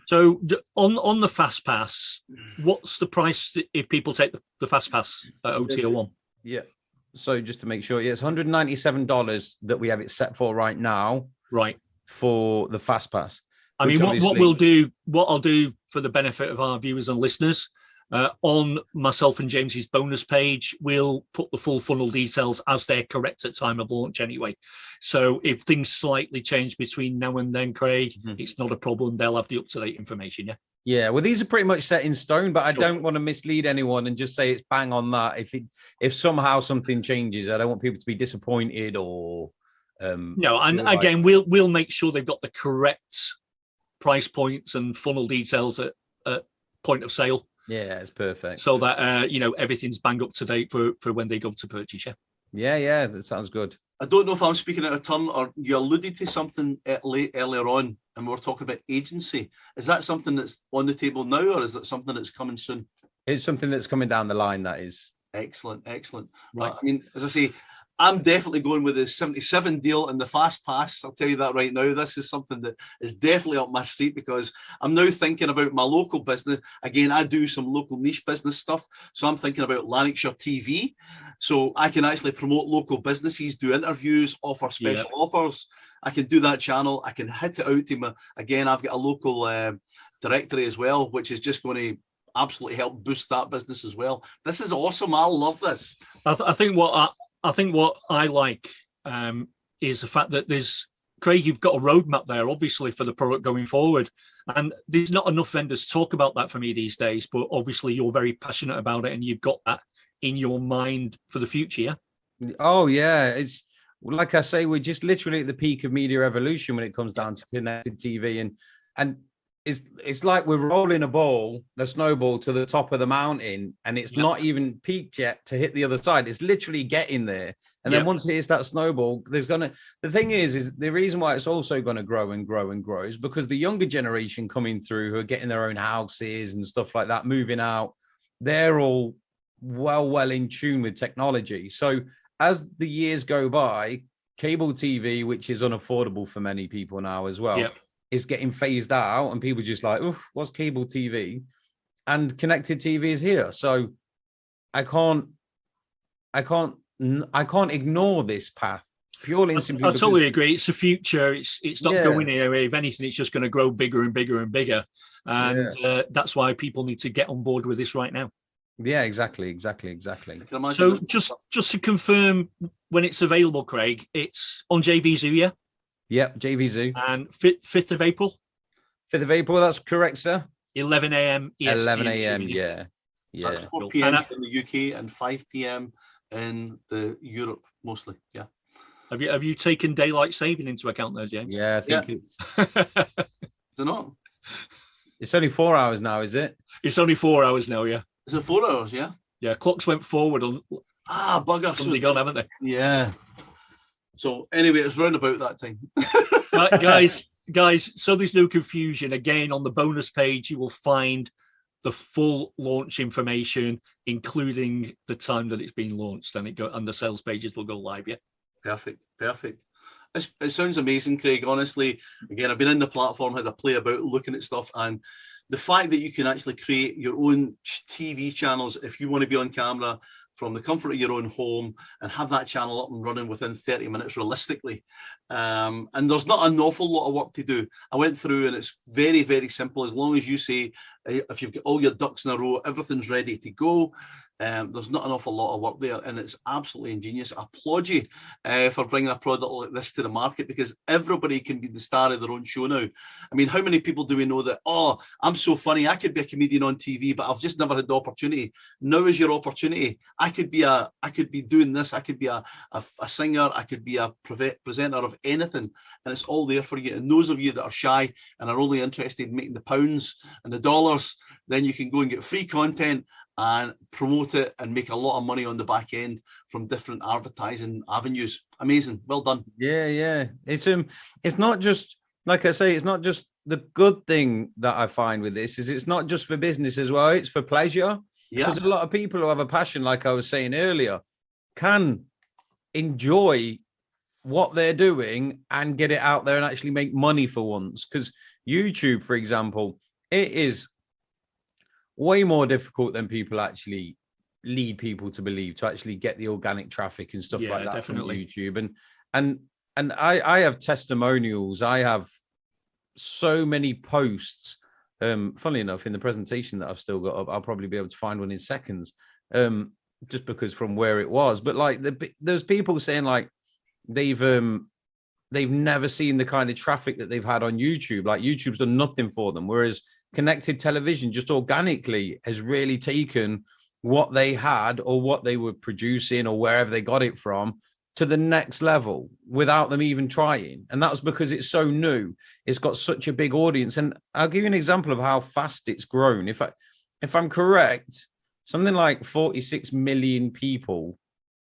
on the Fast Pass, what's the price if people take the Fast Pass at OTO1? Yeah. So just to make sure, it's $197 that we have it set for right now. Right. For the Fast Pass. I mean, what I'll do for the benefit of our viewers and listeners, on myself and James's bonus page, we'll put the full funnel details as they're correct at time of launch anyway. So if things slightly change between now and then, Craig, it's not a problem. They'll have the up-to-date information, yeah? Yeah, well, these are pretty much set in stone, but I don't want to mislead anyone and just say it's bang on that. If somehow something changes, I don't want people to be disappointed or... no, and again, we'll make sure they've got the correct price points and funnel details at at point of sale. Yeah, it's perfect. So that everything's bang up to date for when they go to purchase. Yeah, that sounds good. I don't know if I'm speaking out of turn, or you alluded to something earlier on, and we were talking about agency. Is that something that's on the table now, or is it something that's coming soon? It's something that's coming down the line, that is. Excellent. Right. I mean, as I say, I'm definitely going with the 77 deal and the fast pass. I'll tell you that right now. This is something that is definitely up my street, because I'm now thinking about my local business. Again, I do some local niche business stuff. So I'm thinking about Lanarkshire TV. So I can actually promote local businesses, do interviews, offer special offers. I can do that channel. I can hit it out to my, again, I've got a local directory as well, which is just going to absolutely help boost that business as well. This is awesome. I love this. I think what I like is the fact that Craig, you've got a roadmap there, obviously, for the product going forward. And there's not enough vendors talk about that for me these days, but obviously you're very passionate about it and you've got that in your mind for the future, yeah? Oh, yeah. It's like I say, we're just literally at the peak of media evolution when it comes down to connected TV. And it's like we're rolling a snowball to the top of the mountain, and it's not even peaked yet to hit the other side. It's literally getting there. And then once it hits that snowball, the thing is the reason why it's also going to grow and grow and grow is because the younger generation coming through who are getting their own houses and stuff like that, moving out, they're all well in tune with technology. So as the years go by, cable TV, which is unaffordable for many people now as well, is getting phased out, and people just like, oof, what's cable TV? And connected TV is here. So I can't ignore this path purely and simply. I totally agree. It's the future. It's not going anywhere. If anything, it's just going to grow bigger and bigger and bigger. And that's why people need to get on board with this right now. Yeah, exactly. So just to confirm, when it's available, Craig, it's on JV Zoo, yeah? Yep, JV Zoo. And 5th of April? 5th of April, that's correct, sir. 11 a.m. EST. 11 a.m., yeah. 4 p.m. in the UK and 5 p.m. in the Europe, mostly, yeah. Have you taken daylight saving into account there, James? Yeah, I think it's... Is it not? It's only 4 hours now, is it? It's only 4 hours now, yeah. Is it 4 hours, yeah? Yeah, clocks went forward on... bugger. Somebody gone, haven't they? Yeah. So anyway, it's round about that time. Right, guys, so there's no confusion. Again, on the bonus page, you will find the full launch information, including the time that it's been launched, and the sales pages will go live, yeah? Perfect. It sounds amazing, Craig. Honestly, again, I've been in the platform, had a play about looking at stuff, and the fact that you can actually create your own TV channels if you want to be on camera from the comfort of your own home and have that channel up and running within 30 minutes realistically. And there's not an awful lot of work to do. I went through and it's very, very simple. As long as you say, if you've got all your ducks in a row, everything's ready to go. There's not an awful lot of work there, and it's absolutely ingenious. I applaud you for bringing a product like this to the market, because everybody can be the star of their own show now. I mean, how many people do we know that, oh, I'm so funny, I could be a comedian on TV, but I've just never had the opportunity. Now is your opportunity. I could be doing this. I could be a singer. I could be a presenter of anything, and it's all there for you. And those of you that are shy and are only interested in making the pounds and the dollars, then you can go and get free content and promote it and make a lot of money on the back end from different advertising avenues. Amazing. Well done. Yeah. It's not just, like I say, it's not just the good thing that I find with this is it's not just for business as well. It's for pleasure. Yeah. Because a lot of people who have a passion, like I was saying earlier, can enjoy what they're doing and get it out there and actually make money for once. Because YouTube, for example, it is way more difficult than people actually lead people to believe, to actually get the organic traffic and stuff like that definitely from YouTube. And I have testimonials. I have so many posts. Funnily enough, in the presentation that I've still got up, I'll probably be able to find one in seconds, just because from where it was. But like there's people saying like they've never seen the kind of traffic that they've had on YouTube. Like YouTube's done nothing for them, whereas connected television just organically has really taken what they had or what they were producing or wherever they got it from, to the next level without them even trying. And that was because it's so new. It's got such a big audience. And I'll give you an example of how fast it's grown. If I'm correct, something like 46 million people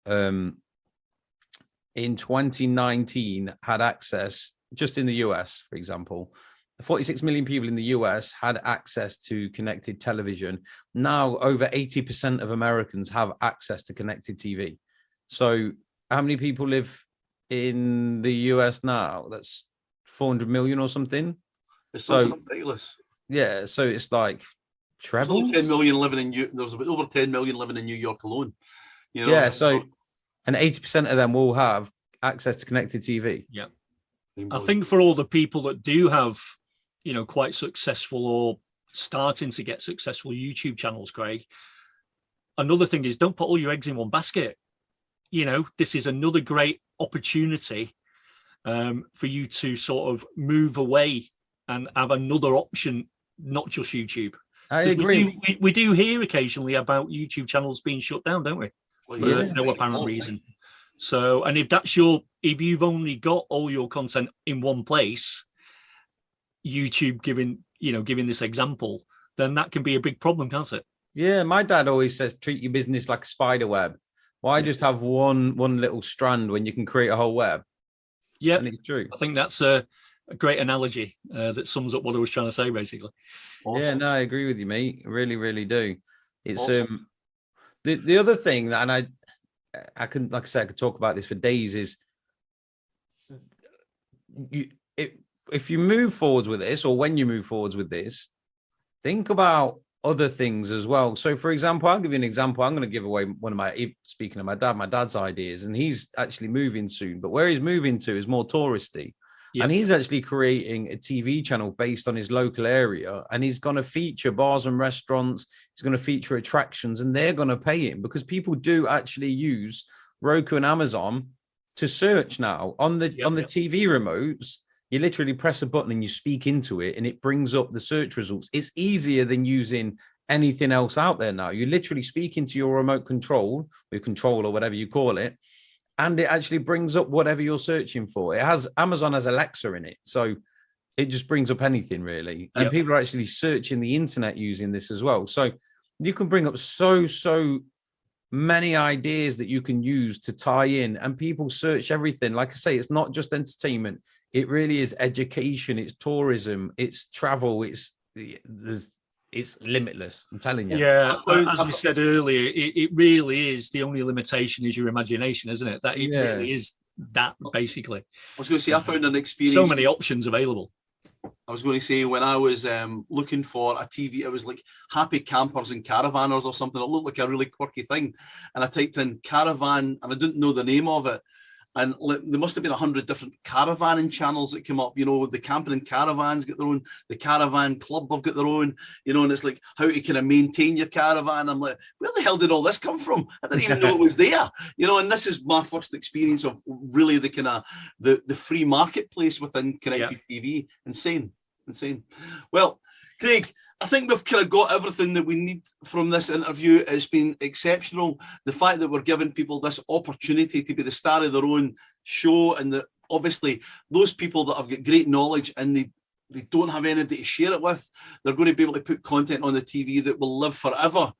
in 2019 had access, just in the US, for example. 46 million people in the US had access to connected television. Now, over 80% of Americans have access to connected TV. So how many people live in the US now? That's 400 million or something. It's so ridiculous. Yeah, so it's like treble. There's 10 million living in there's about over 10 million living in New York alone. You know? Yeah, so and 80% of them will have access to connected TV. Yeah. I think for all the people that do have, quite successful or starting to get successful YouTube channels, Craig, another thing is don't put all your eggs in one basket. This is another great opportunity for you to sort of move away and have another option, not just YouTube. I agree. We do hear occasionally about YouTube channels being shut down, don't we? Well, for no apparent reason. So, and if you've only got all your content in one place, YouTube giving this example, then that can be a big problem, can't it? Yeah, my dad always says treat your business like a spider web. Why just have one little strand when you can create a whole web? Yeah, and it's true. I think that's a great analogy that sums up what I was trying to say, basically. Awesome. Yeah, no, I agree with you, mate. I really, really do. It's awesome. The other thing that, and I can, like I said, I could talk about this for days, is if you move forwards with this, or when you move forwards with this, think about other things as well. So, for example, I'll give you an example. I'm going to give away one of speaking of my dad's ideas, and he's actually moving soon. But where he's moving to is more touristy. Yep. And he's actually creating a TV channel based on his local area. And he's going to feature bars and restaurants. He's going to feature attractions, and they're going to pay him because people do actually use Roku and Amazon to search now on the TV remotes. You literally press a button and you speak into it and it brings up the search results. It's easier than using anything else out there now. You literally speak into your remote control, or control, or whatever you call it, and it actually brings up whatever you're searching for. Amazon has Alexa in it, so it just brings up anything really. And people are actually searching the internet using this as well. So you can bring up so many ideas that you can use to tie in, and people search everything. Like I say, it's not just entertainment. It really is education. It's tourism. It's travel. It's limitless. I'm telling you. Yeah, as we said earlier, it really is. The only limitation is your imagination, isn't it? That it really is that, basically. I was going to say, I found an experience. So many options available. I was going to say, when I was looking for a TV, it was like Happy Campers and Caravanners or something. It looked like a really quirky thing. And I typed in caravan, and I didn't know the name of it. And there must have been 100 different caravanning channels that came up. The camping and caravans get their own. The caravan club have got their own. And it's like how to kind of maintain your caravan. I'm like, where the hell did all this come from? I didn't even know it was there. And this is my first experience of really the kind of the free marketplace within connected TV. Insane. Well, Craig, I think we've kind of got everything that we need from this interview. It's been exceptional. The fact that we're giving people this opportunity to be the star of their own show, and that obviously those people that have got great knowledge and they don't have anybody to share it with, they're going to be able to put content on the TV that will live forever,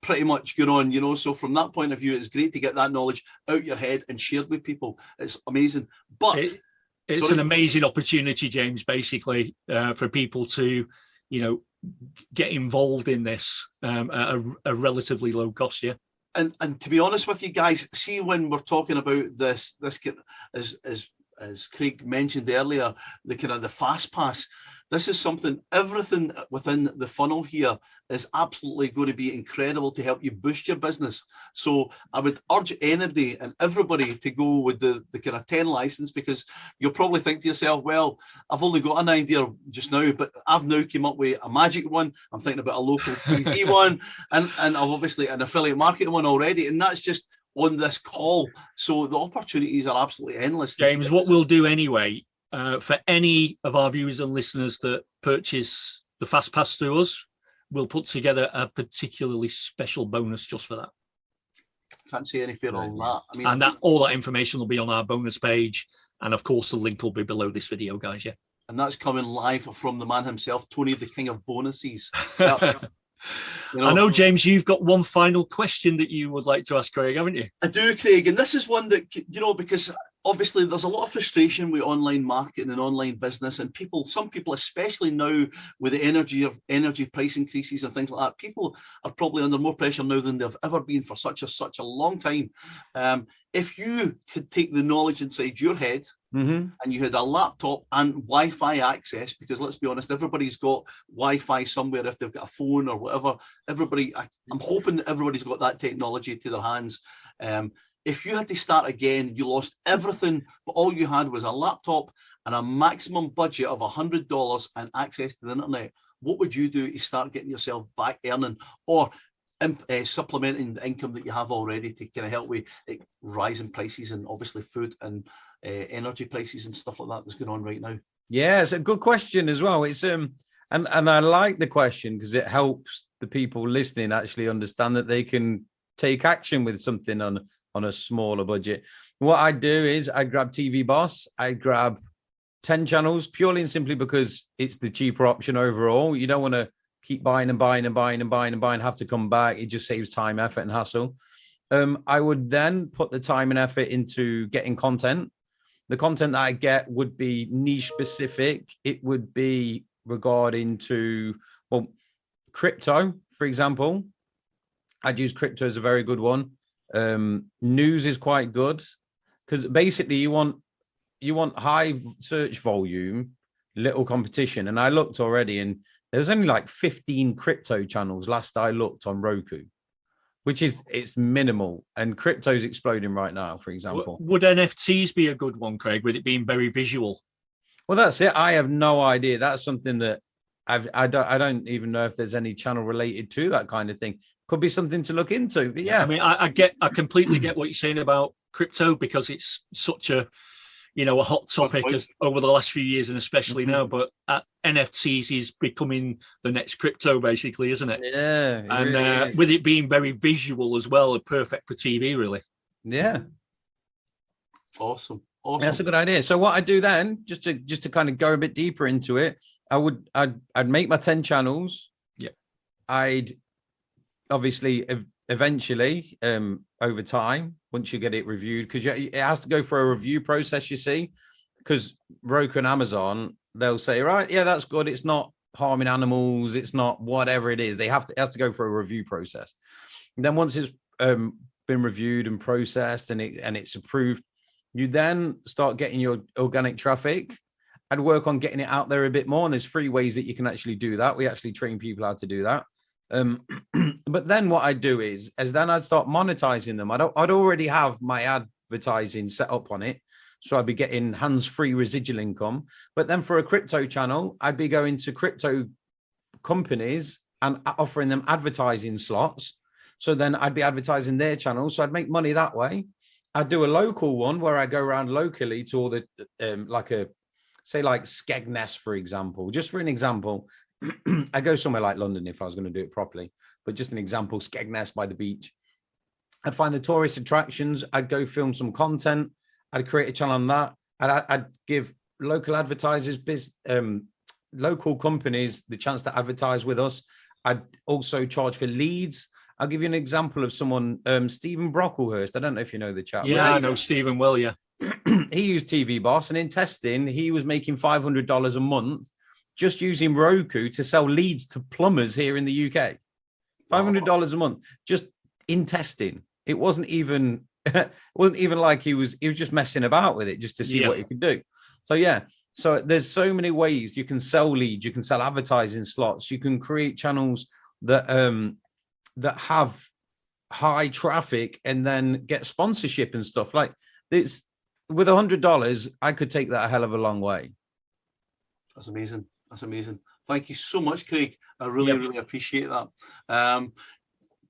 pretty much going on, So from that point of view, it's great to get that knowledge out your head and shared with people. It's amazing. But it's an amazing opportunity, James, basically, for people to, get involved in this at a relatively low cost. And to be honest with you guys, see, when we're talking about this as Craig mentioned earlier, the kind of the fast pass, this is something, everything within the funnel here is absolutely going to be incredible to help you boost your business. So I would urge anybody and everybody to go with the kind of 10 license, because you'll probably think to yourself, well, I've only got an idea just now, but I've now came up with a magic one. I'm thinking about a local TV one, and I've obviously an affiliate marketing one already, and that's just on this call. So the opportunities are absolutely endless. James, what we'll do anyway, for any of our viewers and listeners that purchase the Fast Pass through us, we'll put together a particularly special bonus just for that. Can't say any fairer on that. I mean, and that all that information will be on our bonus page, and of course the link will be below this video, guys. Yeah, and that's coming live from the man himself, Tony, the king of bonuses. Yep. I know, James, you've got one final question that you would like to ask Craig, haven't you? I do, Craig, and this is one that, because obviously there's a lot of frustration with online marketing and online business, and some people, especially now with the energy price increases and things like that, people are probably under more pressure now than they've ever been for such a long time. If you could take the knowledge inside your head, and you had a laptop and Wi-Fi access, because let's be honest, everybody's got Wi-Fi somewhere if they've got a phone or whatever. I'm hoping that everybody's got that technology to their hands. If you had to start again, you lost everything, but all you had was a laptop and a maximum budget of $100 and access to the internet, what would you do to start getting yourself back earning or supplementing the income that you have already to kind of help with rising prices and obviously food and energy prices and stuff like that that's going on right now? Yeah, it's a good question as well. It's and I like the question because it helps the people listening actually understand that they can take action with something on a smaller budget. What I do is I grab TV Boss, I grab 10 channels purely and simply because it's the cheaper option overall. You don't want to keep buying, have to come back. It just saves time, effort, and hassle. I would then put the time and effort into getting content. The content that I get would be niche specific. It would be regarding to, crypto, for example. I'd use crypto as a very good one. News is quite good because basically you want high search volume, little competition. And I looked already and there's only like 15 crypto channels last I looked on Roku, which it's minimal. And crypto's exploding right now, for example. Would NFTs be a good one, Craig, with it being very visual? Well, that's it. I have no idea. That's something that I don't even know if there's any channel related to that kind of thing. Could be something to look into. But yeah, I mean, I completely get what you're saying about crypto because it's such a hot topic over the last few years and especially now. But NFTs is becoming the next crypto, basically, isn't it? Yeah, and really with it being very visual as well, perfect for TV, really. Yeah, awesome. That's a good idea. So what I do then, just to kind of go a bit deeper into it, I'd make my 10 channels. Yeah, I'd obviously eventually over time, once you get it reviewed, because it has to go for a review process, you see, because Roku and Amazon, they'll say, right, yeah, that's good. It's not harming animals. It's not whatever it is. It has to go for a review process. And then once it's been reviewed and processed and it's approved, you then start getting your organic traffic. I'd work on getting it out there a bit more. And there's 3 ways that you can actually do that. We actually train people how to do that. But then what I do is then I'd start monetizing them. I'd already have my advertising set up on it, so I'd be getting hands-free residual income. But then for a crypto channel, I'd be going to crypto companies and offering them advertising slots. So then I'd be advertising their channels, so I'd make money that way. I'd do a local one where I go around locally to all the like Skegness, for example. Just for an example, I go somewhere like London if I was going to do it properly, but just an example, Skegness by the beach. I'd find the tourist attractions. I'd go film some content. I'd create a channel on that. I'd give local advertisers, local companies the chance to advertise with us. I'd also charge for leads. I'll give you an example of someone, Stephen Brocklehurst. I don't know if you know the chap. Yeah, I know Stephen well, yeah. He used TV Boss, and in testing, he was making $500 a month just using Roku to sell leads to plumbers here in the UK. $500 a month, just in testing. It wasn't even like he was just messing about with it just to see what he could do. So yeah, so there's so many ways you can sell leads, you can sell advertising slots, you can create channels that have high traffic and then get sponsorship and stuff. Like this, with $100, I could take that a hell of a long way. That's amazing. That's amazing. Thank you so much, Craig. I really appreciate that.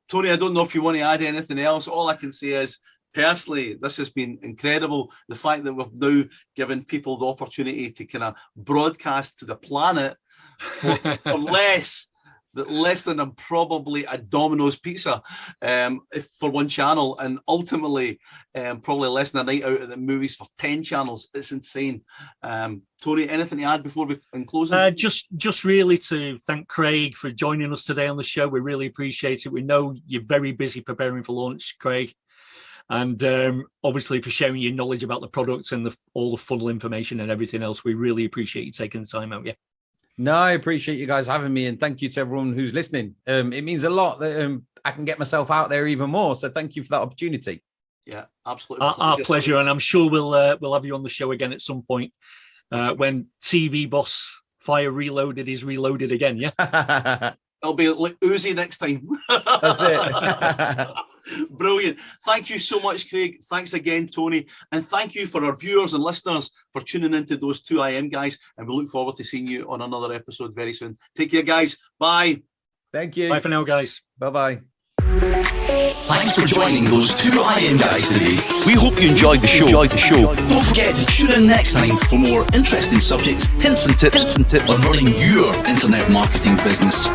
Tony, I don't know if you want to add anything else. All I can say is, personally, this has been incredible. The fact that we've now given people the opportunity to kind of broadcast to the planet for less less than probably a Domino's pizza if for one channel, and ultimately probably less than a night out at the movies for 10 channels. It's insane. Tony, anything to add before we close? Just really to thank Craig for joining us today on the show. We really appreciate it. We know you're very busy preparing for launch, Craig, and obviously for sharing your knowledge about the products and all the funnel information and everything else. We really appreciate you taking the time out. Yeah. No, I appreciate you guys having me, and thank you to everyone who's listening. It means a lot that I can get myself out there even more. So thank you for that opportunity. Yeah, absolutely. Our pleasure, and I'm sure we'll have you on the show again at some point when TV Boss Fire Reloaded is reloaded again. Yeah, it'll be like Uzi next time. That's it. Brilliant. Thank you so much, Craig. Thanks again, Tony. And thank you for our viewers and listeners for tuning into those 2IM guys. And we look forward to seeing you on another episode very soon. Take care, guys. Bye. Thank you. Bye for now, guys. Bye-bye. Thanks for joining those 2IM guys today. We hope you enjoyed the show. Don't forget to tune in next time for more interesting subjects, hints and tips on running your internet marketing business.